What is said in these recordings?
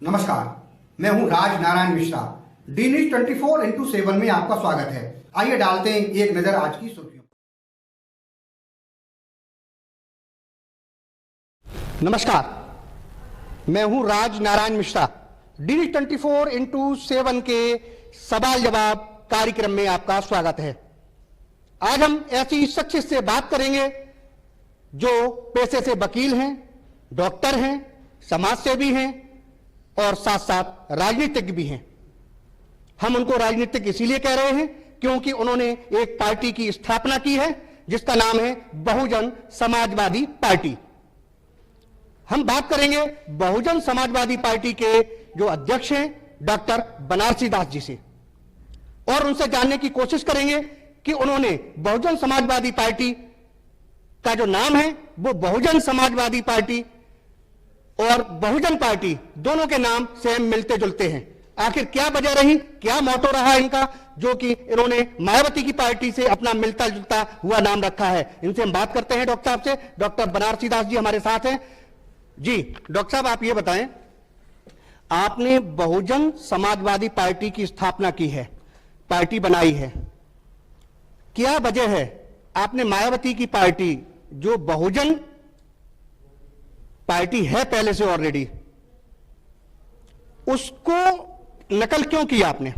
नमस्कार, मैं हूं Raj Narayan Mishra. D News 24x7 में आपका स्वागत है। आइए डालते हैं एक नजर आज की सुर्खियों। नमस्कार, मैं हूं Raj Narayan Mishra. D News 24x7 के सवाल जवाब कार्यक्रम में आपका स्वागत है। आज हम ऐसी शख्सियत से बात करेंगे जो पेशे से वकील हैं, डॉक्टर हैं, समाजसेवी हैं और साथ साथ राजनीतिज्ञ भी हैं। हम उनको राजनीतिक इसीलिए कह रहे हैं क्योंकि उन्होंने एक पार्टी की स्थापना की है जिसका नाम है बहुजन समाजवादी पार्टी। हम बात करेंगे बहुजन समाजवादी पार्टी के जो अध्यक्ष हैं डॉक्टर बनारसी दास जी से और उनसे जानने की कोशिश करेंगे कि उन्होंने बहुजन समाजवादी पार्टी का जो नाम है वो बहुजन समाजवादी पार्टी और बहुजन पार्टी दोनों के नाम सेम मिलते जुलते हैं। आखिर क्या वजह रही, क्या मोटो रहा इनका जो कि इन्होंने मायावती की पार्टी से अपना मिलता जुलता हुआ नाम रखा है। इनसे हम बात करते हैं डॉक्टर साहब से। डॉक्टर बनारसी दास जी हमारे साथ हैं। जी डॉक्टर साहब, आप ये बताएं, आपने बहुजन समाजवादी पार्टी की स्थापना की है, पार्टी बनाई है, क्या वजह है आपने मायावती की पार्टी जो बहुजन पार्टी है पहले से ऑलरेडी, उसको नकल क्यों किया आपने?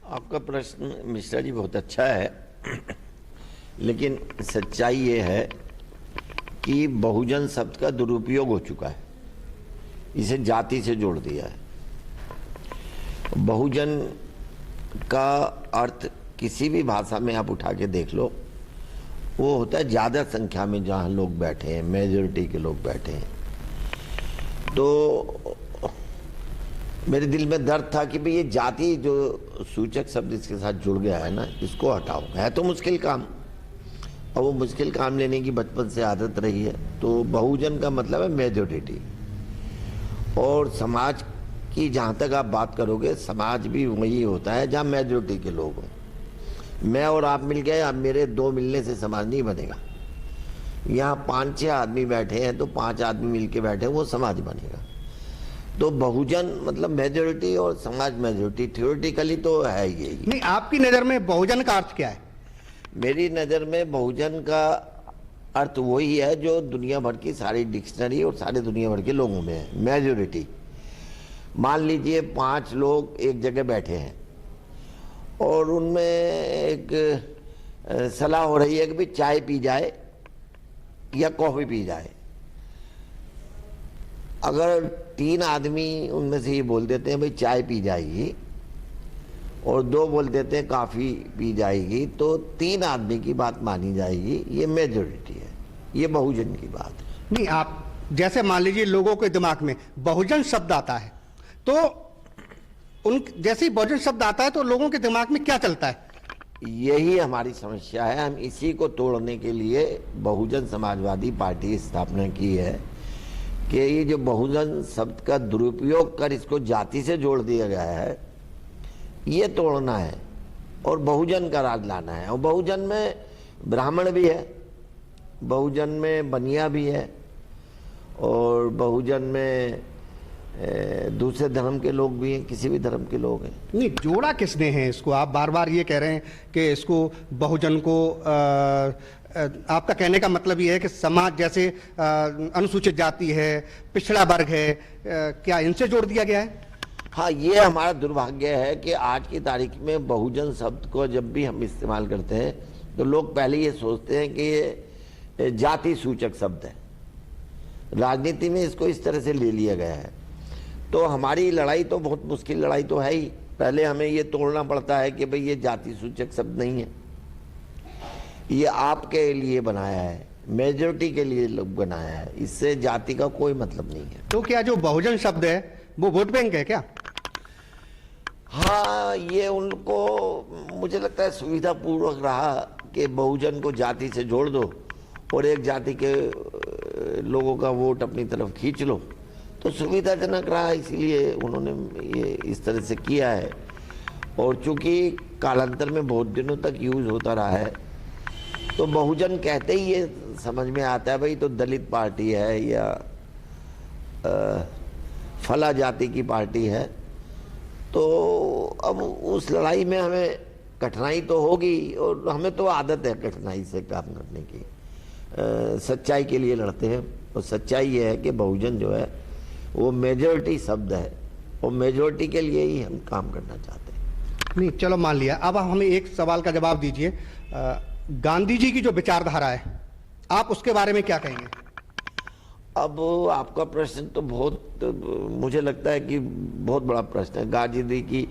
आपका प्रश्न मिश्रा जी बहुत अच्छा है, लेकिन सच्चाई ये है कि बहुजन शब्द का दुरुपयोग हो चुका है। इसे जाति से जोड़ दिया है। बहुजन का अर्थ किसी भी भाषा में आप उठा के देख लो, वो होता है ज्यादा संख्या में जहां लोग बैठे हैं, मेजोरिटी के लोग बैठे हैं। तो मेरे दिल में दर्द था कि भाई ये जाति जो सूचक शब्द इसके साथ जुड़ गया है ना, इसको हटाओ। है तो मुश्किल काम, और वो मुश्किल काम लेने की बचपन से आदत रही है। तो बहुजन का मतलब है मेजोरिटी, और समाज की जहाँ तक आप बात करोगे, समाज भी वही होता है जहाँ मेजोरिटी के लोग हों। मैं और आप मिल गए, अब मेरे दो मिलने से समाज नहीं बनेगा। यहाँ 5-6 आदमी बैठे हैं तो 5 आदमी मिलके बैठे हैं, वो समाज बनेगा। तो बहुजन मतलब मेजोरिटी और समाज मेजोरिटी, थ्योरेटिकली तो है यही। नहीं, आपकी नजर में बहुजन का अर्थ क्या है? मेरी नज़र में बहुजन का अर्थ वही है जो दुनिया भर की सारी डिक्शनरी और सारे दुनिया भर के लोगों में है, मेजोरिटी। मान लीजिए 5 लोग एक जगह बैठे हैं और उनमें एक सलाह हो रही है कि भाई चाय पी जाए या कॉफ़ी पी जाए। अगर 3 आदमी उनमें से ये बोल देते हैं भाई चाय पी जाएगी और 2 बोल देते हैं कॉफ़ी पी जाएगी, तो 3 आदमी की बात मानी जाएगी। ये मेजोरिटी है, ये बहुजन की बात है। नहीं, आप जैसे मान लीजिए लोगों के दिमाग में बहुजन शब्द आता है तो उन जैसे ही बहुजन शब्द आता है तो लोगों के दिमाग में क्या चलता है? यही हमारी समस्या है। हम इसी को तोड़ने के लिए बहुजन समाजवादी पार्टी की स्थापना की है कि ये जो बहुजन शब्द का दुरुपयोग कर इसको जाति से जोड़ दिया गया है, ये तोड़ना है और बहुजन का राज लाना है। और बहुजन में ब्राह्मण भी है, बहुजन में बनिया भी है, और बहुजन में दूसरे धर्म के लोग भी हैं, किसी भी धर्म के लोग हैं। नहीं, जोड़ा किसने है इसको? आप बार बार ये कह रहे हैं कि इसको बहुजन को आपका कहने का मतलब ये है कि समाज जैसे अनुसूचित जाति है, पिछड़ा वर्ग है, क्या इनसे जोड़ दिया गया है? हाँ, ये हमारा दुर्भाग्य है कि आज की तारीख में बहुजन शब्द को जब भी हम इस्तेमाल करते हैं तो लोग पहले ये सोचते हैं कि ये जाति सूचक शब्द है। राजनीति में इसको इस तरह से ले लिया गया है। तो हमारी लड़ाई तो बहुत मुश्किल लड़ाई तो है ही। पहले हमें ये तोड़ना पड़ता है कि भाई ये जाति सूचक शब्द नहीं है, ये आपके लिए बनाया है, मेजोरिटी के लिए बनाया है, इससे जाति का कोई मतलब नहीं है। तो क्या जो बहुजन शब्द है वो वोट बैंक है क्या? हाँ, ये उनको मुझे लगता है सुविधापूर्वक रहा कि बहुजन को जाति से जोड़ दो और एक जाति के लोगों का वोट अपनी तरफ खींच लो, तो सुविधाजनक रहा, इसीलिए उन्होंने ये इस तरह से किया है। और चूंकि कालांतर में बहुत दिनों तक यूज होता रहा है, तो बहुजन कहते ही ये समझ में आता है भाई तो दलित पार्टी है या फला जाति की पार्टी है। तो अब उस लड़ाई में हमें कठिनाई तो होगी, और हमें तो आदत है कठिनाई से काम करने की। सच्चाई के लिए लड़ते हैं, और सच्चाई ये है कि बहुजन जो है वो मेजॉरिटी शब्द है, और मेजॉरिटी के लिए ही हम काम करना चाहते हैं। नहीं, चलो मान लिया। अब हमें एक सवाल का जवाब दीजिए। गांधी जी की जो विचारधारा है, आप उसके बारे में क्या कहेंगे? अब आपका प्रश्न तो बहुत, मुझे लगता है कि बहुत बड़ा प्रश्न है। गांधी जी की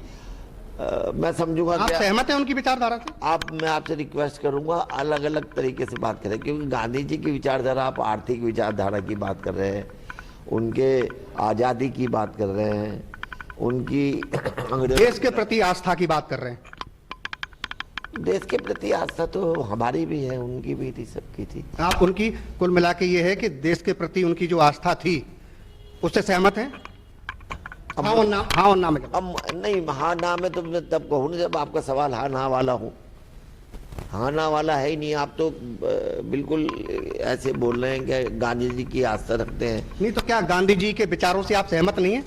मैं समझूंगा, आप सहमत हैं उनकी विचारधारा से? मैं आपसे रिक्वेस्ट करूंगा अलग अलग तरीके से बात करें, क्योंकि गांधी जी की विचारधारा, आप आर्थिक विचारधारा की बात कर रहे हैं, उनके आज़ादी की बात कर रहे हैं, उनकी देश के प्रति आस्था की बात कर रहे हैं। देश के प्रति आस्था तो हमारी भी है, उनकी भी थी, सबकी थी। आप उनकी कुल मिला के ये है कि देश के प्रति उनकी जो आस्था थी उससे सहमत हैं? हाँ और ना, हाँ और ना में। अब नहीं, हाँ ना में तो मैं तब कहूँ ना जब आपका सवाल हाँ ना वाला हो। हाँ ना वाला है ही नहीं। आप तो बिल्कुल ऐसे बोल रहे हैं कि गांधी जी की आस्था रखते हैं। नहीं तो क्या गांधी जी के विचारों से आप सहमत नहीं हैं?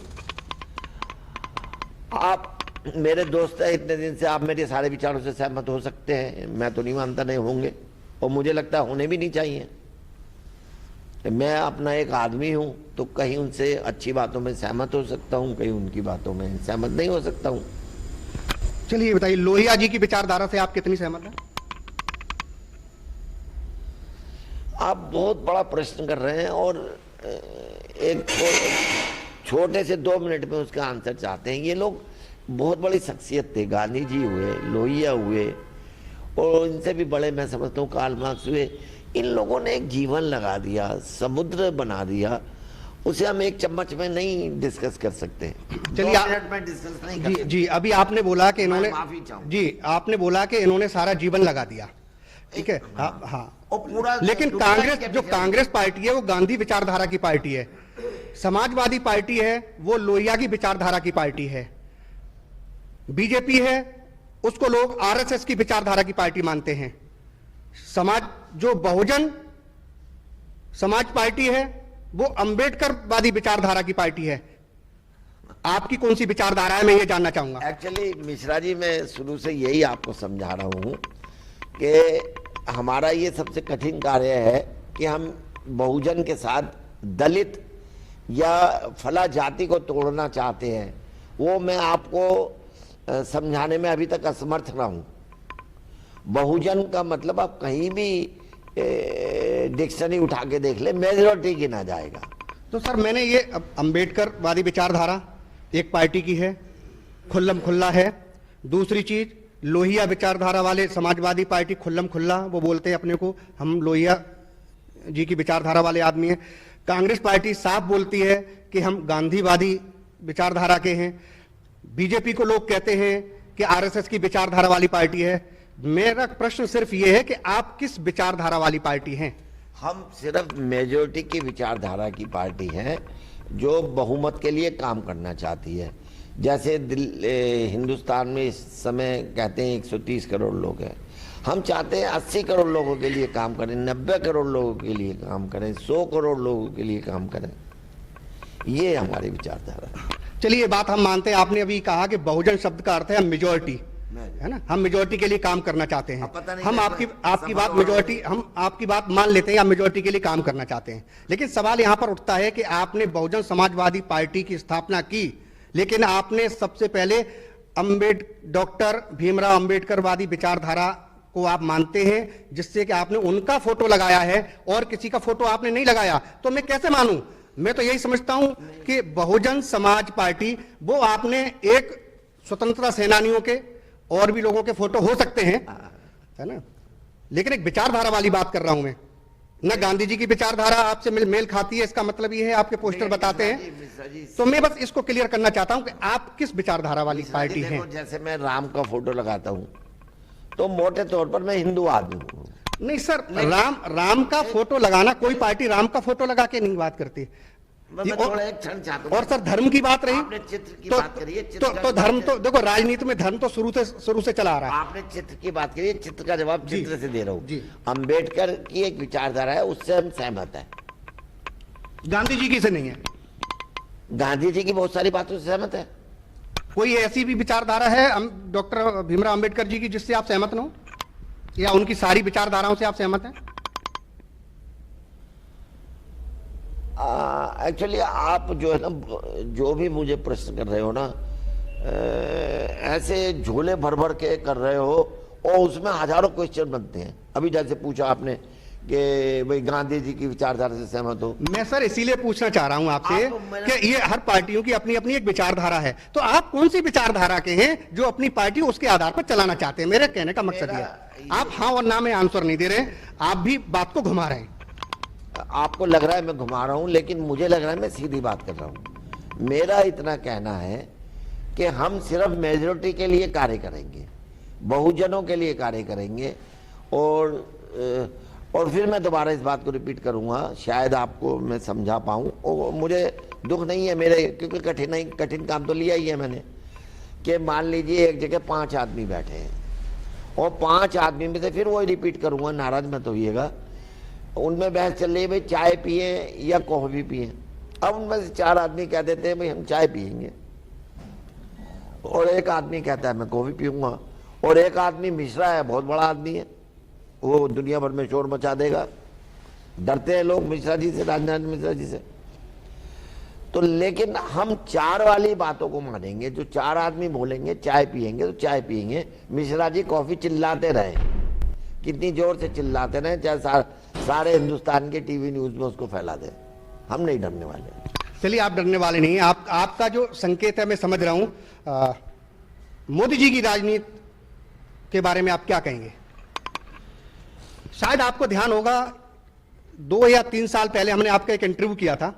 आप मेरे दोस्त हैं इतने दिन से, आप मेरे सारे विचारों से सहमत हो सकते हैं, मैं तो नहीं मानता नहीं होंगे, और मुझे लगता है होने भी नहीं चाहिए। मैं अपना एक आदमी हूं, तो कहीं उनसे अच्छी बातों में सहमत हो सकता हूं, कहीं उनकी बातों में सहमत नहीं हो सकता हूं। चलिए बताइए, लोहिया जी की विचारधारा से आप कितनी सहमत हैं? आप बहुत बड़ा प्रश्न कर रहे हैं, और एक छोटे से 2 मिनट में उसका आंसर चाहते हैं। ये लोग बहुत बड़ी शख्सियत थे, गांधी जी हुए, लोहिया हुए, और इनसे भी बड़े मैं समझता हूँ कार्ल मार्क्स हुए। इन लोगों ने एक जीवन लगा दिया, समुद्र बना दिया, उसे हम एक चम्मच में नहीं डिस्कस कर सकते। चलिए 2 मिनट में डिस्कस नहीं कर सकते। जी, अभी आपने बोला कि इन्होंने, माफी चाहूं जी आपने बोला कि इन्होंने सारा जीवन लगा दिया, ठीक है। हाँ, और पूरा, लेकिन कांग्रेस, जो कांग्रेस पार्टी है वो गांधी विचारधारा की पार्टी है। समाजवादी पार्टी है वो लोहिया की विचारधारा की पार्टी है। बीजेपी है उसको लोग आरएसएस की विचारधारा की पार्टी मानते हैं। जो बहुजन समाज पार्टी है वो अंबेडकरवादी विचारधारा की पार्टी है। आपकी कौन सी विचारधारा है, मैं ये जानना चाहूंगा। एक्चुअली मिश्रा जी, मैं शुरू से यही आपको समझा रहा हूं कि हमारा ये सबसे कठिन कार्य है कि हम बहुजन के साथ दलित या फला जाति को तोड़ना चाहते हैं। वो मैं आपको समझाने में अभी तक असमर्थ रहा हूं। बहुजन का मतलब आप कहीं भी डिक्शनरी उठा के देख ले, मेजॉरिटी गिना जाएगा। तो सर मैंने ये अंबेडकरवादी विचारधारा एक पार्टी की है, खुल्लम खुल्ला है। दूसरी चीज, लोहिया विचारधारा वाले समाजवादी पार्टी खुल्लम खुल्ला वो बोलते हैं अपने को, हम लोहिया जी की विचारधारा वाले आदमी हैं। कांग्रेस पार्टी साफ बोलती है कि हम गांधीवादी विचारधारा के हैं। बीजेपी को लोग कहते हैं कि आरएसएस की विचारधारा वाली पार्टी है। मेरा प्रश्न सिर्फ ये है कि आप किस विचारधारा वाली पार्टी हैं? हम सिर्फ मेजॉरिटी की विचारधारा की पार्टी हैं, जो बहुमत के लिए काम करना चाहती है। जैसे हिंदुस्तान में इस समय कहते हैं 130 करोड़ लोग हैं, हम चाहते हैं 80 करोड़ लोगों के लिए काम करें, 90 करोड़ लोगों के लिए काम करें, 100 करोड़ लोगों के लिए काम करें। ये हमारी विचारधारा है। चलिए ये बात हम मानते हैं। आपने अभी कहा कि बहुजन शब्द का अर्थ है मेजॉरिटी, है ना, हम मेजॉरिटी के लिए काम करना चाहते हैं। हम आपकी बात मेजॉरिटी, हम आपकी बात मान लेते हैं, आप मेजॉरिटी के लिए काम करना चाहते हैं। लेकिन सवाल यहां पर उठता है कि आपने बहुजन समाजवादी पार्टी की स्थापना की, लेकिन आपने सबसे पहले डॉक्टर भीमराव अंबेडकरवादी विचारधारा को आप मानते हैं, जिससे कि आपने उनका फोटो लगाया है और किसी का फोटो आपने नहीं लगाया। तो मैं कैसे मानूं? मैं तो यही समझता हूं कि बहुजन समाज पार्टी, वो आपने एक स्वतंत्रता सेनानियों के और भी लोगों के फोटो हो सकते हैं, है ना, लेकिन एक विचारधारा वाली बात कर रहा हूं मैं। न गांधी जी की विचारधारा आपसे मेल खाती है, इसका मतलब ये है आपके पोस्टर बताते हैं। तो मैं बस इसको क्लियर करना चाहता हूं कि आप किस विचारधारा वाली पार्टी हैं। जैसे मैं राम का फोटो लगाता हूं, तो मोटे तौर पर मैं हिंदू आदमी हूं। नहीं सर, राम का फोटो लगाना, कोई पार्टी राम का फोटो लगा के नहीं बात करती। और सर धर्म की बात रही, आपने चित्र की बात करी है, तो धर्म तो देखो, राजनीति में धर्म तो शुरू से चला आ रहा है। आपने चित्र की बात करी है, चित्र का जवाब चित्र से दे रहा हूँ। अंबेडकर की एक विचारधारा है, उससे हम सहमत हैं। गांधी जी की से नहीं है। गांधी जी की बहुत सारी बातों से सहमत है। कोई ऐसी भी विचारधारा है डॉक्टर भीमराव अंबेडकर जी की जिससे आप सहमत न हो, या उनकी सारी विचारधाराओं से आप सहमत हैं? एक्चुअली आप जो है ना, जो भी मुझे प्रश्न कर रहे हो ना, ऐसे झोले भर भर के कर रहे हो और उसमें हजारों क्वेश्चन बनते हैं। अभी जैसे पूछा आपने कि भाई गांधी जी की विचारधारा से सहमत हो। मैं सर इसीलिए पूछना चाह रहा हूं आपसे कि ये हर पार्टियों की अपनी अपनी एक विचारधारा है, तो आप कौन सी विचारधारा के हैं जो अपनी पार्टी उसके आधार पर चलाना चाहते हैं? मेरे कहने का मकसद ये है। आप हाँ और ना में आंसर नहीं दे रहे, आप भी बात को घुमा रहे हैं। आपको लग रहा है मैं घुमा रहा हूं, लेकिन मुझे लग रहा है मैं सीधी बात कर रहा हूं। मेरा इतना कहना है कि हम सिर्फ मेजोरिटी के लिए कार्य करेंगे, बहुजनों के लिए कार्य करेंगे। और फिर मैं दोबारा इस बात को रिपीट करूंगा, शायद आपको मैं समझा पाऊं। और मुझे दुख नहीं है मेरे, क्योंकि कठिन काम तो लिया ही है मैंने। कि मान लीजिए एक जगह 5 आदमी बैठे हैं और 5 आदमी में से फिर वही रिपीट करूंगा, नाराज मत होइएगा, उनमें बहस चल रही है भाई चाय पिए या कॉफी पिए। अब उनमें से 4 आदमी कह देते हैं भाई हम चाय पिएंगे, और एक आदमी कहता है मैं कॉफी पीऊंगा, और एक आदमी मिश्रा है, बहुत बड़ा आदमी है, वो दुनिया भर में शोर मचा देगा। डरते हैं लोग मिश्रा जी से, राजनाथ मिश्रा जी से। तो लेकिन हम 4 वाली बातों को मानेंगे। जो 4 आदमी बोलेंगे चाय पिएंगे तो चाय पिएंगे, मिश्रा जी कॉफी चिल्लाते रहे, कितनी जोर से चिल्लाते रहे, चाहे सारे हिंदुस्तान के टीवी न्यूज में उसको फैला दे, हम नहीं डरने वाले। चलिए आप डरने वाले नहीं, आपका जो संकेत है मैं समझ रहा हूं। मोदी जी की राजनीति के बारे में आप क्या कहेंगे? शायद आपको ध्यान होगा 2 या 3 साल पहले हमने आपका एक इंटरव्यू किया था,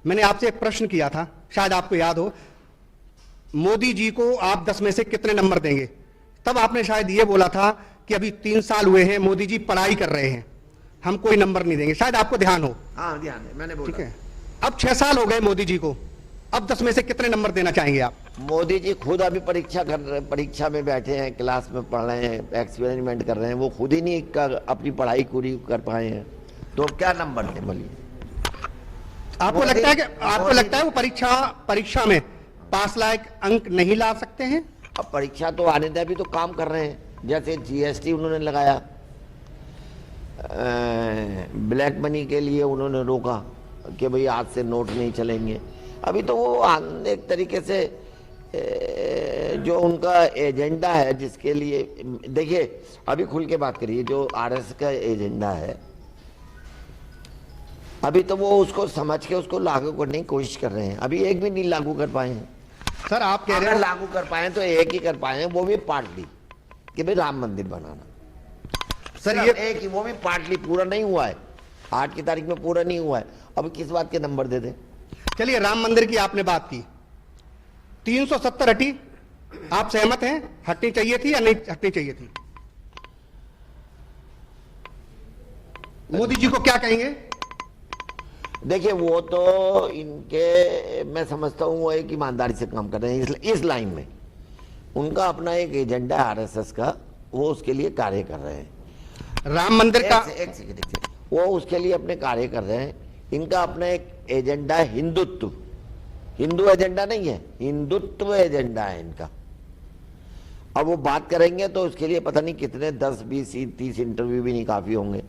मैंने आपसे एक प्रश्न किया था, शायद आपको याद हो, मोदी जी को आप 10 में से कितने नंबर देंगे? तब आपने शायद ये बोला था कि अभी 3 साल हुए हैं, मोदी जी पढ़ाई कर रहे हैं, हम कोई नंबर नहीं देंगे। शायद आपको ध्यान हो। हाँ ध्यान है, मैंने बोला। ठीक है, अब 6 साल हो गए मोदी जी को, अब 10 में से कितने नंबर देना चाहेंगे आप? मोदी जी खुद अभी परीक्षा में बैठे हैं, क्लास में पढ़ रहे हैं, एक्सपेरिमेंट कर रहे हैं, वो खुद ही नहीं अपनी पढ़ाई पूरी कर पाए हैं, तो क्या नंबर दें बोलिए? आपको लगता है वो परीक्षा में पास लायक अंक नहीं ला सकते हैं? अब परीक्षा तो आने दे, अभी तो काम कर रहे हैं। जैसे जीएसटी उन्होंने लगाया, ब्लैक मनी के लिए उन्होंने रोका कि भाई आज से नोट नहीं चलेंगे। अभी तो वो एक तरीके से जो उनका एजेंडा है, जिसके लिए देखिए अभी खुल के बात करिए, जो आरएसएस का एजेंडा है, अभी तो वो उसको समझ के उसको लागू करने की कोशिश कर रहे हैं। अभी एक भी नहीं लागू कर पाए हैं। सर आप कह रहे हैं लागू कर पाए तो एक ही कर पाए हैं, वो भी पार्टली, कि भाई राम मंदिर बनाना। सर ये एक ही, वो भी पार्टली, पूरा नहीं हुआ है, 8 की तारीख में पूरा नहीं हुआ है। अब किस बात के नंबर दे दें? चलिए राम मंदिर की आपने बात की, 370 हटी, आप सहमत हैं? हटनी चाहिए थी या नहीं हटनी चाहिए थी? मोदी जी को क्या कहेंगे? देखिए वो तो इनके, मैं समझता हूँ वो एक ईमानदारी से काम कर रहे हैं इस लाइन में। उनका अपना एक एजेंडा है आरएसएस का, वो उसके लिए कार्य कर रहे हैं। राम मंदिर का एक सेकंड, वो उसके लिए अपने कार्य कर रहे हैं। इनका अपना एक एजेंडा है, हिंदुत्व, हिंदू एजेंडा नहीं है, हिंदुत्व एजेंडा है इनका। अब वो बात करेंगे तो उसके लिए पता नहीं कितने 10, 20, 30 इंटरव्यू भी नहीं काफी होंगे।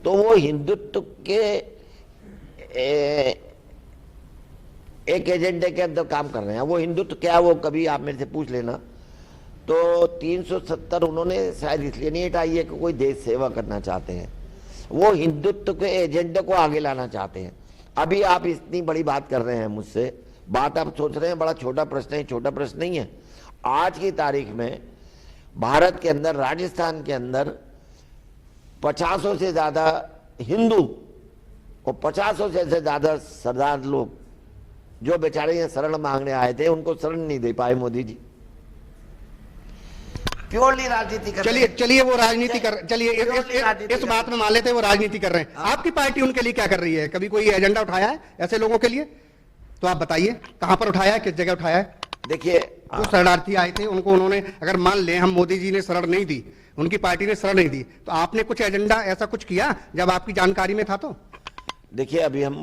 तो वो हिंदुत्व के एक एजेंडे के अंदर काम कर रहे हैं। वो हिंदुत्व क्या है वो कभी आप मेरे से पूछ लेना। तो 370 उन्होंने शायद इसलिए नहीं हटाई है कि कोई देश सेवा करना चाहते हैं, वो हिंदुत्व के एजेंडे को आगे लाना चाहते हैं। अभी आप इतनी बड़ी बात कर रहे हैं मुझसे, बात आप सोच रहे हैं बड़ा छोटा प्रश्न है, छोटा प्रश्न नहीं है। आज की तारीख में भारत के अंदर, राजस्थान के अंदर 50 से ज्यादा हिंदू और 50 से ज्यादा सरदार लोग जो बेचारे यहाँ शरण मांगने आए थे, उनको शरण नहीं दे पाए मोदी जी। प्योरली राजनीति कर रहे हैं। चलिए वो राजनीति कर, चलिए इस बात में मान लेते हैं वो राजनीति कर रहे हैं। आपकी पार्टी उनके लिए क्या कर रही है? कभी कोई एजेंडा उठाया है ऐसे लोगों के लिए? तो आप बताइए कहां पर उठाया है, किस जगह उठाया है? देखिए वो शरणार्थी आए थे, उनको उन्होंने, अगर मान लें हम मोदी जी ने शरण नहीं दी, उनकी पार्टी ने शरण नहीं दी, तो आपने कुछ एजेंडा ऐसा कुछ किया जब आपकी जानकारी में था? तो देखिए अभी हम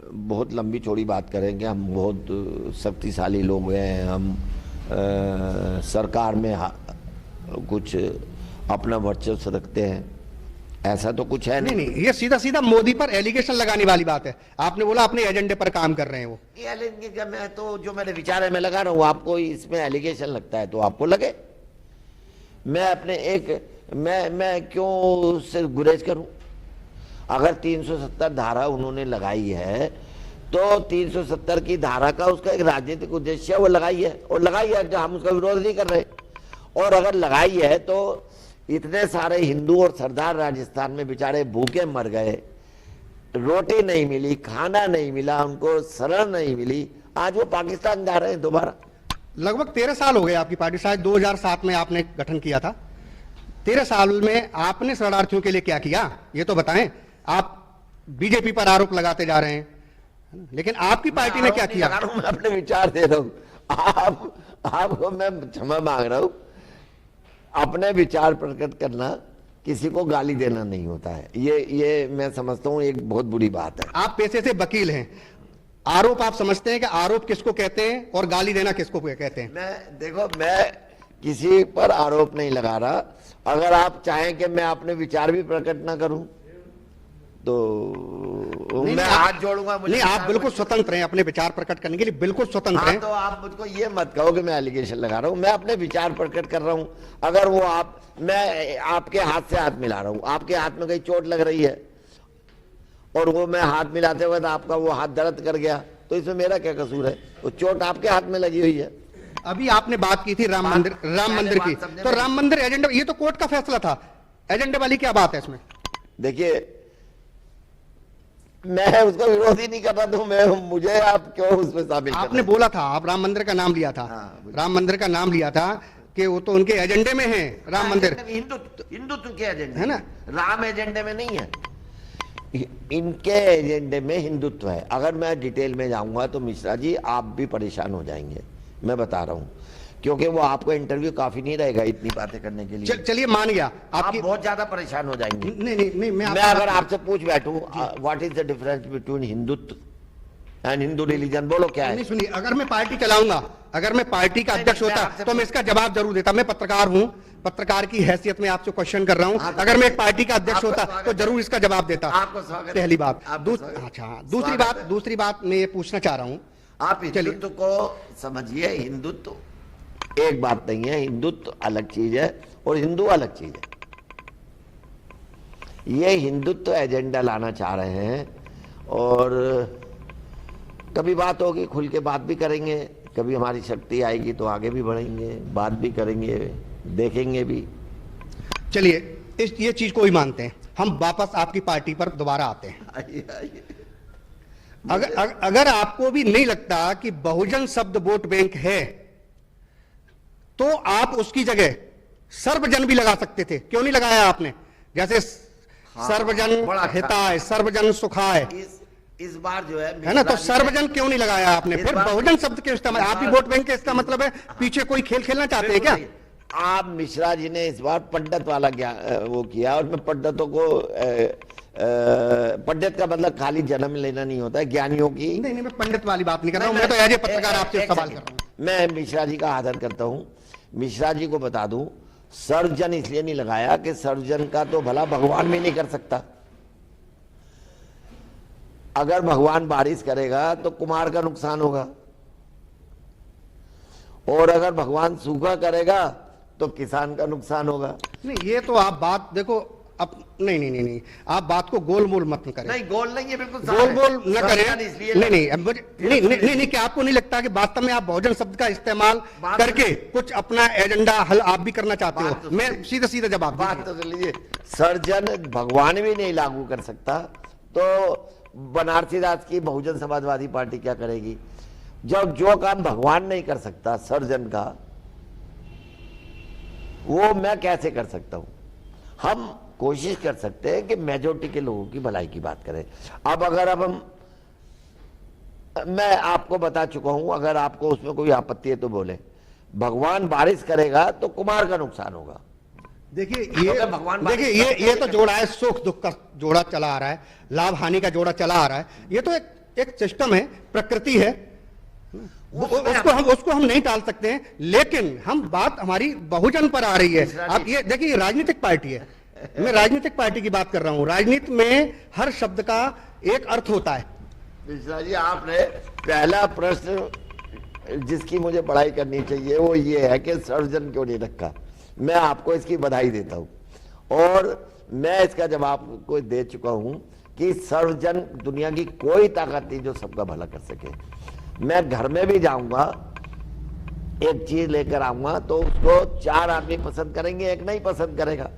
बहुत लंबी चौड़ी बात करेंगे, हम बहुत शक्तिशाली लोग हैं, हम सरकार में कुछ अपना वर्चस्व रखते हैं, ऐसा तो कुछ है नहीं नहीं, ये सीधा सीधा मोदी पर एलिगेशन लगाने वाली बात है। आपने बोला अपने एजेंडे पर काम कर रहे हैं वो। ये एलिगेशन, मैं तो जो मेरे विचार है मैं लगा रहा हूँ, आपको इसमें एलिगेशन लगता है तो आपको लगे। मैं अपने मैं क्यों उससे गुरेज करूं? अगर 370 धारा उन्होंने लगाई है तो 370 की धारा का उसका एक राजनीतिक उद्देश्य वो लगाई है, और लगाई है, हम उसका विरोध नहीं कर रहे। और अगर लगाई है तो इतने सारे हिंदू और सरदार राजस्थान में बेचारे भूखे मर गए, रोटी नहीं मिली, खाना नहीं मिला, उनको शरण नहीं मिली, आज वो पाकिस्तान जा रहे हैं दोबारा। लगभग 13 साल हो गए आपकी पार्टी, शायद 2007 में आपने गठन किया था। 13 साल में आपने शरणार्थियों के लिए क्या किया ये तो बताएं। आप बीजेपी पर आरोप लगाते जा रहे हैं, लेकिन आपकी पार्टी ने क्या किया? मैं अपने विचार दे रहा हूं, आपको मैं क्षमा मांग रहा हूं। अपने विचार प्रकट करना किसी को गाली देना नहीं होता है, ये मैं समझता हूं एक बहुत बुरी बात है। आप पेशे से वकील हैं, आरोप आप समझते हैं कि आरोप किसको कहते हैं और गाली देना किसको कहते हैं? मैं किसी पर आरोप नहीं लगा रहा। अगर आप चाहें कि मैं अपने विचार भी प्रकट ना करूं तो मैं हाथ जोड़ूंगा। नहीं, आप बिल्कुल स्वतंत्र हैं अपने विचार प्रकट करने के लिए, बिल्कुल स्वतंत्र हैं। तो आप मुझको ये मत कहो कि मैं एलिगेशन लगा रहा हूं, मैं अपने विचार प्रकट कर रहा हूं। अगर वो मैं आपके हाथ से हाथ मिला रहा हूं, आपके हाथ में कहीं चोट लग रही है और वो मैं हाथ मिलाते हुए आपका वो हाथ दर्द कर गया, तो इसमें मेरा क्या कसूर है? वो चोट आपके हाथ में लगी हुई है। अभी आपने बात की थी राम मंदिर की, तो राम मंदिर एजेंडा, ये तो कोर्ट का फैसला था, एजेंडे वाली क्या बात है इसमें? देखिए, मैं उसका विरोध ही नहीं कर रहा, तो मुझे आप क्यों उसमें शामिल? आपने बोला था, आप राम मंदिर का नाम लिया था। राम मंदिर का नाम लिया था कि वो तो उनके एजेंडे में है राम मंदिर। हिंदुत्व के एजेंडे है ना, राम एजेंडे में नहीं है, इनके एजेंडे में हिंदुत्व है। अगर मैं डिटेल में जाऊंगा तो मिश्रा जी आप भी परेशान हो जाएंगे, मैं बता रहा हूं, क्योंकि वो आपको इंटरव्यू काफी नहीं रहेगा इतनी बातें करने के लिए। चलिए मान गया, आप बहुत ज्यादा परेशान हो जाएंगे। नहीं, मैं अगर आपसे पूछ बैठूं what is the difference between Hindutva and Hindu religion, बोलो क्या है? नहीं सुनिए, अगर मैं पार्टी चलाऊंगा, अगर मैं पार्टी का अध्यक्ष होता तो मैं इसका जवाब जरूर देता। मैं पत्रकार हूं, पत्रकार की हैसियत में आपसे क्वेश्चन कर रहा हूं। अगर मैं एक पार्टी का अध्यक्ष होता तो जरूर इसका जवाब देता। पहली बात। अच्छा, दूसरी बात मैं ये पूछना चाह रहा हूं, आप हिंदुत्व को समझिए। हिंदुत्व एक बात नहीं है, हिंदुत्व अलग चीज है और हिंदू अलग चीज है। ये हिंदुत्व एजेंडा लाना चाह रहे हैं और कभी बात होगी खुल के बात भी करेंगे, कभी हमारी शक्ति आएगी तो आगे भी बढ़ेंगे, बात भी करेंगे, देखेंगे भी। चलिए ये चीज को ही मानते हैं, हम वापस आपकी पार्टी पर दोबारा आते हैं। आइए। अगर आपको भी नहीं लगता कि बहुजन शब्द वोट बैंक है तो आप उसकी जगह सर्वजन भी लगा सकते थे, क्यों नहीं लगाया आपने? जैसे सर्वजन हिताय, सर्वजन सुखाय, इस बार जो है ना, तो सर्वजन क्यों नहीं लगाया आपने? फिर बहुजन शब्द के इस्तेमाल, आप ही वोट बैंक के इसका मतलब है पीछे कोई खेल खेलना चाहते हैं क्या? आप मिश्रा जी ने इस बार पंडित वाला वो किया, और मैं पंडितों को पंडित का मतलब खाली जन्म लेना नहीं होता है, ज्ञानियों की। नहीं, मैं पंडित वाली बात नहीं कर रहा हूं, मैं तो एज ए पत्रकार आपसे सवाल कर रहा हूं। मैं मिश्रा जी का आदर करता हूं। मिश्रा जी को बता दूं, सर्वजन इसलिए नहीं लगाया कि सर्वजन का तो भला भगवान भी नहीं कर सकता। अगर भगवान बारिश करेगा तो कुमार का नुकसान होगा, और अगर भगवान सूखा करेगा तो किसान का नुकसान होगा। नहीं, ये तो आप बात देखो अब, नहीं, आप बात को गोल मोल मत करें। नहीं, गोल नहीं है, बिल्कुल गोल न करें। नहीं, क्या आपको नहीं लगता कि वास्तव में आप बहुजन शब्द का इस्तेमाल करके कुछ अपना एजेंडा हल आप भी करना चाहते हो? मैं सीधा जवाब, बात तो लीजिए। सर्जन भगवान भी नहीं लागू कर सकता तो बनारसी दास की बहुजन समाजवादी पार्टी क्या करेगी? जब जो काम भगवान नहीं कर सकता सर्जन का, वो मैं कैसे कर सकता हूं? हम कोशिश कर सकते हैं कि मेजॉरिटी के लोगों की भलाई की बात करें। मैं आपको बता चुका हूं, अगर आपको उसमें कोई आपत्ति है तो बोले। भगवान बारिश करेगा तो कुमार का नुकसान होगा। देखिए ये तो जोड़ा है, सुख दुख का जोड़ा चला आ रहा है, लाभ हानि का जोड़ा चला आ रहा है। ये तो एक एक सिस्टम है, प्रकृति है, उसको हम नहीं टाल सकते हैं। लेकिन हम बात हमारी बहुजन पर आ रही है। आप ये देखिए, राजनीतिक पार्टी है, मैं राजनीतिक पार्टी की बात कर रहा हूं। राजनीति में हर शब्द का एक अर्थ होता है। मिश्रा जी, आपने पहला प्रश्न जिसकी मुझे पढ़ाई करनी चाहिए वो ये है कि सर्वजन क्यों नहीं रखा। मैं आपको इसकी बधाई देता हूं और मैं इसका जवाब को दे चुका हूं कि सर्वजन दुनिया की कोई ताकत नहीं जो सबका भला कर सके। मैं घर में भी जाऊंगा, एक चीज लेकर आऊंगा तो उसको 4 आदमी पसंद करेंगे, एक नहीं पसंद करेगा।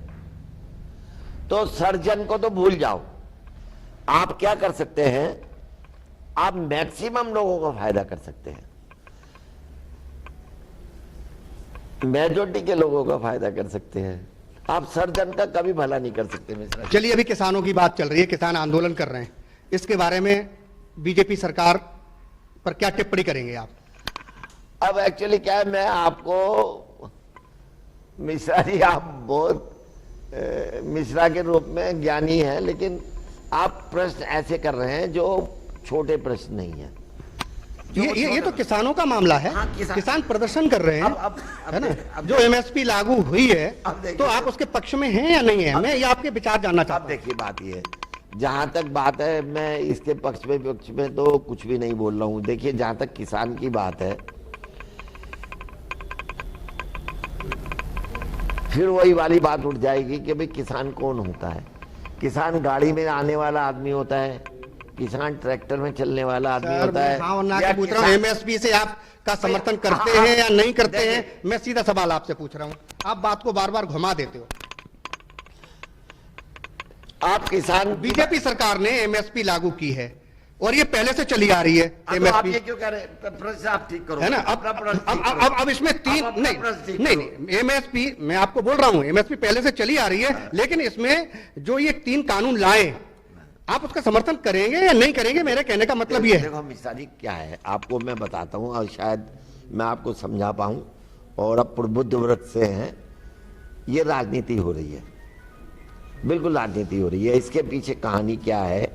तो सर्जन को तो भूल जाओ। आप क्या कर सकते हैं, आप मैक्सिमम लोगों का फायदा कर सकते हैं, मेजॉरिटी के लोगों का फायदा कर सकते हैं। आप सर्जन का कभी भला नहीं कर सकते मिश्रा जी। चलिए, अभी किसानों की बात चल रही है, किसान आंदोलन कर रहे हैं, इसके बारे में बीजेपी सरकार पर क्या टिप्पणी करेंगे आप? अब एक्चुअली क्या है, मैं आपको मिश्रा जी, आप बहुत मिश्रा के रूप में ज्ञानी हैं, लेकिन आप प्रश्न ऐसे कर रहे हैं जो छोटे प्रश्न नहीं है। ये तो किसानों का मामला है। हाँ, किसान प्रदर्शन कर रहे हैं, है ना? जो एमएसपी लागू हुई है, तो आप उसके पक्ष में हैं या नहीं है? मैं ये आपके विचार जानना चाहता हूं। देखिए, बात ये है, जहां तक बात है, मैं इसके पक्ष में तो कुछ भी नहीं बोल रहा हूं। देखिए, जहां तक किसान की बात है, फिर वही वाली बात उठ जाएगी कि भाई किसान कौन होता है। किसान गाड़ी में आने वाला आदमी होता है, किसान ट्रैक्टर में चलने वाला आदमी होता है। हाँ, और ना के पूछ रहा हूँ, एमएसपी से आपका समर्थन करते हैं या नहीं करते हैं? मैं सीधा सवाल आपसे पूछ रहा हूँ, आप बात को बार बार घुमा देते हो। आप किसान, बीजेपी सरकार ने एमएसपी लागू की है और ये पहले से चली आ रही है। एमएसपी आप ये क्यों कह रहे हैं? प्रश्न आप ठीक करो, है ना? अब इसमें तीन नहीं, एमएसपी मैं आपको बोल रहा हूं, एमएसपी पहले से चली आ रही है, लेकिन इसमें जो ये 3 कानून लाए, आप उसका समर्थन करेंगे या नहीं करेंगे? मेरे कहने का मतलब ये है। देखो मिश्रा जी, क्या है, आपको मैं बताता हूं और शायद मैं आपको समझा पाऊं। और अब प्रबुद्ध वर्ग से हैं, ये राजनीति हो रही है, बिल्कुल राजनीति हो रही है। इसके पीछे कहानी क्या है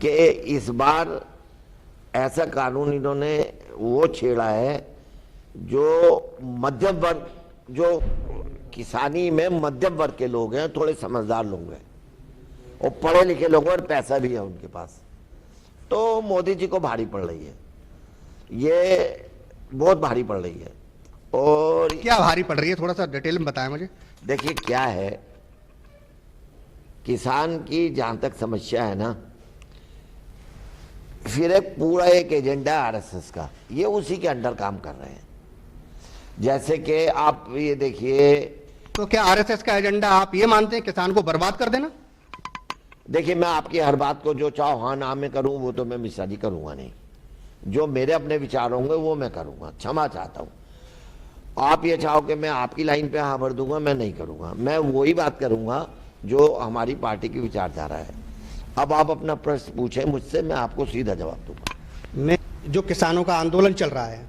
कि इस बार ऐसा कानून इन्होंने वो छेड़ा है जो मध्यम वर्ग, जो किसानी में मध्यम वर्ग के लोग हैं, थोड़े समझदार लोग हैं और पढ़े लिखे लोग और पैसा भी है उनके पास, तो मोदी जी को भारी पड़ रही है, ये बहुत भारी पड़ रही है। और क्या भारी पड़ रही है, थोड़ा सा डिटेल में बताएं मुझे। देखिए, क्या है, किसान की जहां तक समस्या है ना, फिर एक एजेंडा आरएसएस का, ये उसी के अंडर काम कर रहे हैं। जैसे कि आप ये देखिए, तो क्या आरएसएस का एजेंडा आप ये मानते हैं किसान को बर्बाद कर देना? देखिए, मैं आपकी हर बात को जो चाहो हाँ ना में करूं, वो तो मैं मिश्रा जी करूंगा नहीं। जो मेरे अपने विचार होंगे वो मैं करूंगा, क्षमा चाहता हूं। आप ये चाहो कि मैं आपकी लाइन पे हाँ भर दूंगा, मैं नहीं करूंगा। मैं वही बात करूंगा जो हमारी पार्टी की विचारधारा है। अब आप अपना प्रश्न पूछे मुझसे, मैं आपको सीधा जवाब दूंगा। मैं जो किसानों का आंदोलन चल रहा है,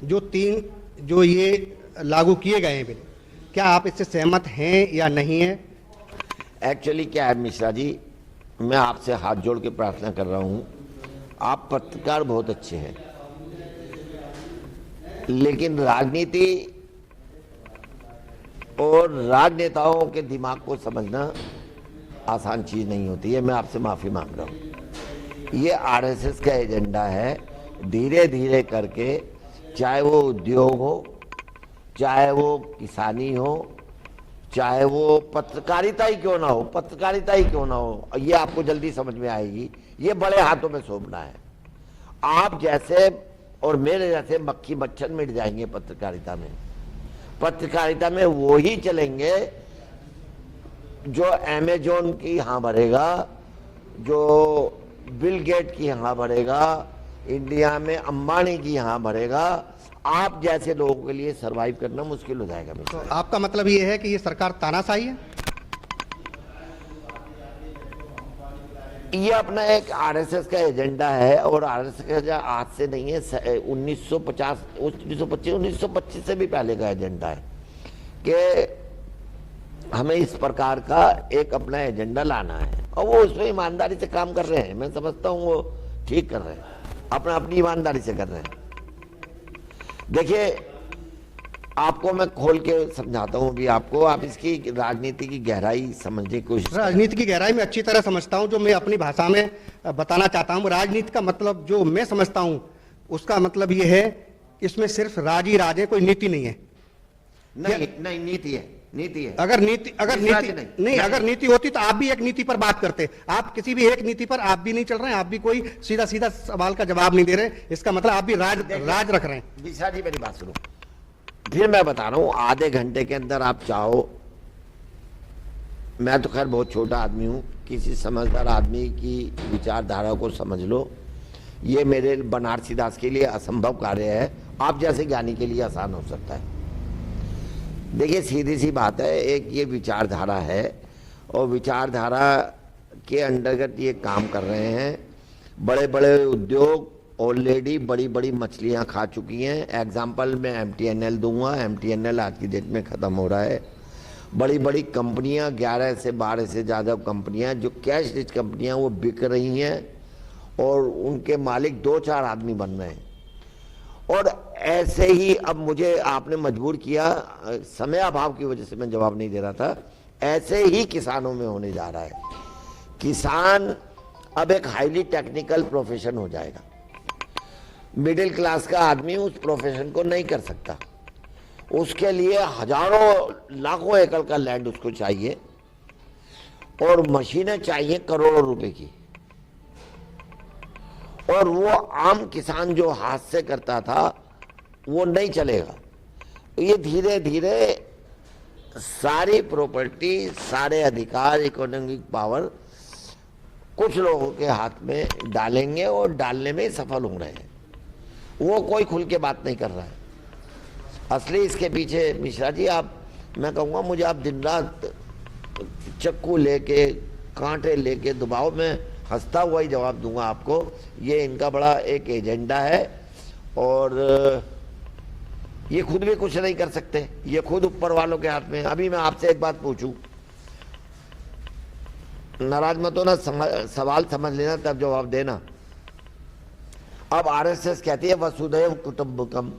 जो ये लागू किए गए हैं बिल, क्या आप इससे सहमत हैं या नहीं है? एक्चुअली क्या है मिश्रा जी, मैं आपसे हाथ जोड़ के प्रार्थना कर रहा हूं, आप पत्रकार बहुत अच्छे हैं, लेकिन राजनीति और राजनेताओं के दिमाग को समझना आसान चीज नहीं होती है। मैं आपसे माफी मांग रहा हूं। ये आरएसएस का एजेंडा है, धीरे धीरे करके, चाहे वो उद्योग हो, चाहे वो किसानी हो, चाहे वो पत्रकारिता ही क्यों ना हो, पत्रकारिता ही क्यों ना हो, ये आपको जल्दी समझ में आएगी। ये बड़े हाथों में सौंपना है। आप जैसे और मेरे जैसे मक्खी मच्छर मिट जाएंगे पत्रकारिता में। पत्रकारिता में वो ही चलेंगे जो अमेजोन की हाँ भरेगा, जो बिल गेट की हाँ भरेगा, इंडिया में अंबानी की हाँ भरेगा। आप जैसे लोगों के लिए सरवाइव करना मुश्किल हो जाएगा। तो आपका मतलब ये है कि ये सरकार तानाशाही है? ये अपना एक आरएसएस का एजेंडा है, और आरएसएस का एजेंडा आज से नहीं है, 1925 से भी पहले का एजेंडा है कि हमें इस प्रकार का एक अपना एजेंडा लाना है, और वो उसमें ईमानदारी से काम कर रहे हैं। मैं समझता हूँ वो ठीक कर रहे हैं, अपना अपनी ईमानदारी से कर रहे हैं। देखिए, आपको मैं खोल के समझाता हूं भी आपको, आप इसकी राजनीति की गहराई समझने की कोशिश। राजनीति की गहराई में अच्छी तरह समझता हूं, जो मैं अपनी भाषा में बताना चाहता हूं। राजनीति का मतलब जो मैं समझता हूं उसका मतलब ये है, इसमें सिर्फ राज ही राज है, कोई नीति नहीं है। नहीं नहीं, नीति है, नीति है। अगर नीति अगर नीति होती तो आप भी एक नीति पर बात करते। आप किसी भी एक नीति पर आप भी नहीं चल रहे हैं, आप भी कोई सीधा सीधा सवाल का जवाब नहीं दे रहे। इसका मतलब आप भी राज रख रहे हैं। मिश्रा जी मेरी बात सुनो, फिर मैं बता रहा हूं, आधे घंटे के अंदर आप चाहो, मैं तो खैर बहुत छोटा आदमी हूं, किसी समझदार आदमी की विचारधारा को समझ लो, ये मेरे बनारसी दास के लिए असंभव कार्य है, आप जैसे ज्ञानी के लिए आसान हो सकता है। देखिए, सीधी सी बात है, एक ये विचारधारा है और विचारधारा के अंतर्गत ये काम कर रहे हैं। बड़े बड़े उद्योग ऑलरेडी बड़ी बड़ी मछलियां खा चुकी हैं। एग्जाम्पल मैं MTNL दूंगा, MTNL आज की डेट में ख़त्म हो रहा है। बड़ी बड़ी कंपनियां, 11 से 12 से ज़्यादा कंपनियां जो कैश रिच कंपनियां, वो बिक रही हैं और उनके मालिक 2-4 आदमी बन रहे हैं। और ऐसे ही अब मुझे आपने मजबूर किया, समय अभाव की वजह से मैं जवाब नहीं दे रहा था, ऐसे ही किसानों में होने जा रहा है। किसान अब एक हाईली टेक्निकल प्रोफेशन हो जाएगा। मिडिल क्लास का आदमी उस प्रोफेशन को नहीं कर सकता, उसके लिए हजारों लाखों एकड़ का लैंड उसको चाहिए और मशीनें चाहिए करोड़ों रुपए की, और वो आम किसान जो हाथ से करता था वो नहीं चलेगा। ये धीरे धीरे सारी प्रॉपर्टी, सारे अधिकार, इकोनॉमिक पावर कुछ लोगों के हाथ में डालेंगे और डालने में सफल हो रहे हैं। वो कोई खुल के बात नहीं कर रहा है। असली इसके पीछे मिश्रा जी, आप, मैं कहूँगा मुझे आप दिन रात चक्कू लेके, कांटे लेके दबाव में हंसता हुआ ही जवाब दूंगा आपको। ये इनका बड़ा एक एजेंडा है और ये खुद भी कुछ नहीं कर सकते, ये खुद ऊपर वालों के हाथ में। अभी मैं आपसे एक बात पूछूं, नाराज मत हो ना, सवाल समझ लेना तब जवाब देना। अब RSS कहती है वसुधैव कुटुंबकम,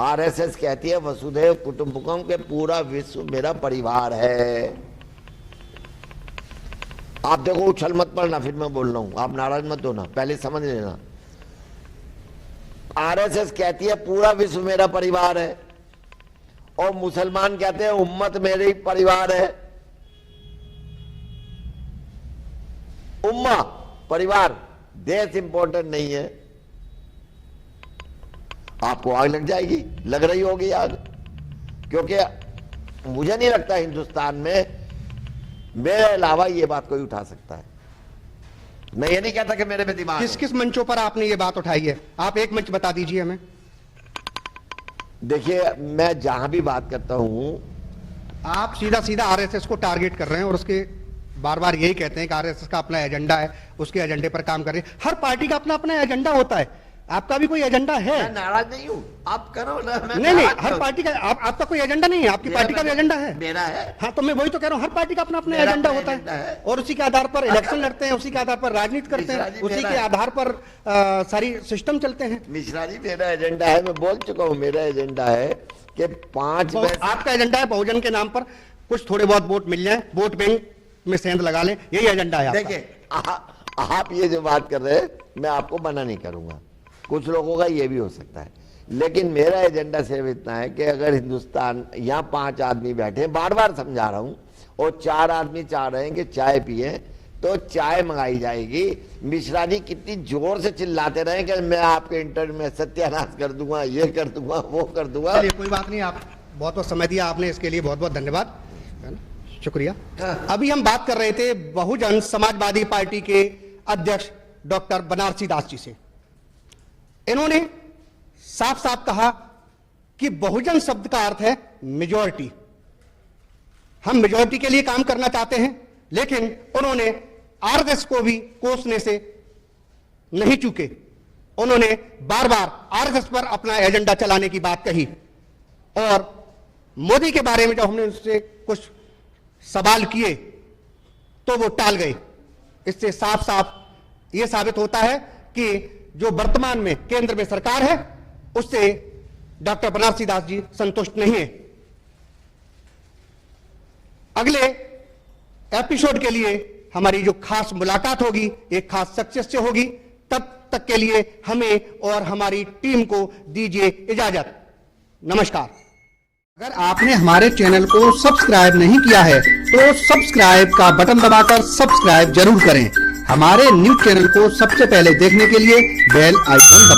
RSS कहती है वसुधैव कुटुंबकम के पूरा विश्व मेरा परिवार है। आप देखो, उछल मत पड़ना, फिर मैं बोल रहा हूं, आप नाराज मत होना, पहले समझ लेना। RSS कहती है पूरा विश्व मेरा परिवार है, और मुसलमान कहते हैं उम्मत मेरी परिवार है। उम्मा परिवार, देश इंपॉर्टेंट नहीं है। आपको आग लग जाएगी, लग रही होगी आग, क्योंकि मुझे नहीं लगता हिंदुस्तान में मेरे अलावा ये बात कोई उठा सकता है। मैं ये नहीं कहता कि मेरे में दिमाग किस किस मंचों पर आपने ये बात उठाई है? आप एक मंच बता दीजिए हमें। देखिए, मैं जहां भी बात करता हूं, आप सीधा सीधा RSS को टारगेट कर रहे हैं और उसके बार बार यही कहते हैं कि RSS का अपना एजेंडा है, उसके एजेंडे पर काम कर रहे हैं। हर पार्टी का अपना अपना एजेंडा होता है, आपका भी कोई एजेंडा है। मैं नाराज नहीं हूं, आप करो ना। नहीं, हर पार्टी का आपका कोई एजेंडा नहीं है, आपकी पार्टी का भी एजेंडा है। मेरा है। हाँ, तो मैं वही तो कह रहा हूँ, हर पार्टी का अपना अपना एजेंडा होता है और उसी के आधार पर इलेक्शन लड़ते हैं, उसी के आधार पर राजनीति करते हैं, उसी के आधार पर सारी सिस्टम चलते हैं। मिश्रा जी, मेरा एजेंडा है, मैं बोल चुका हूँ, मेरा एजेंडा है कि 5 आपका एजेंडा है बहुजन के नाम पर कुछ थोड़े बहुत वोट मिल जाए, वोट बैंक में सेंध लगा लें, यही एजेंडा है। देखिए, आप ये जो बात कर रहे हैं, मैं आपको मना नहीं करूंगा, कुछ लोगों का ये भी हो सकता है, लेकिन मेरा एजेंडा सिर्फ इतना है कि अगर हिंदुस्तान, यहाँ 5 आदमी बैठे, बार बार समझा रहा हूं, और 4 आदमी चाह रहे हैं कि चाय पिए, तो चाय मंगाई जाएगी। मिश्रा जी कितनी जोर से चिल्लाते रहे कि मैं आपके इंटरव्यू में सत्यानाश कर दूंगा, ये कर दूंगा, वो कर दूंगा। कोई बात नहीं, आप बहुत बहुत समय दिया आपने, इसके लिए बहुत बहुत धन्यवाद, शुक्रिया। अभी हम बात कर रहे थे बहुजन समाजवादी पार्टी के अध्यक्ष डॉक्टर बनारसी दास जी से। इन्होंने साफ साफ कहा कि बहुजन शब्द का अर्थ है मेजॉरिटी। हम मेजॉरिटी के लिए काम करना चाहते हैं, लेकिन उन्होंने RSS को भी कोसने से नहीं चूके। उन्होंने बार बार RSS पर अपना एजेंडा चलाने की बात कही, और मोदी के बारे में जब हमने उनसे कुछ सवाल किए तो वो टाल गए। इससे साफ साफ यह साबित होता है कि जो वर्तमान में केंद्र में सरकार है उससे डॉक्टर बनारसी दास जी संतुष्ट नहीं है। अगले एपिसोड के लिए हमारी जो खास मुलाकात होगी एक खास सक्सेस से होगी। तब तक के लिए हमें और हमारी टीम को दीजिए इजाजत। नमस्कार। अगर आपने हमारे चैनल को सब्सक्राइब नहीं किया है तो सब्सक्राइब का बटन दबाकर सब्सक्राइब जरूर करें। हमारे न्यूज चैनल को सबसे पहले देखने के लिए बेल आइकॉन दबाएं।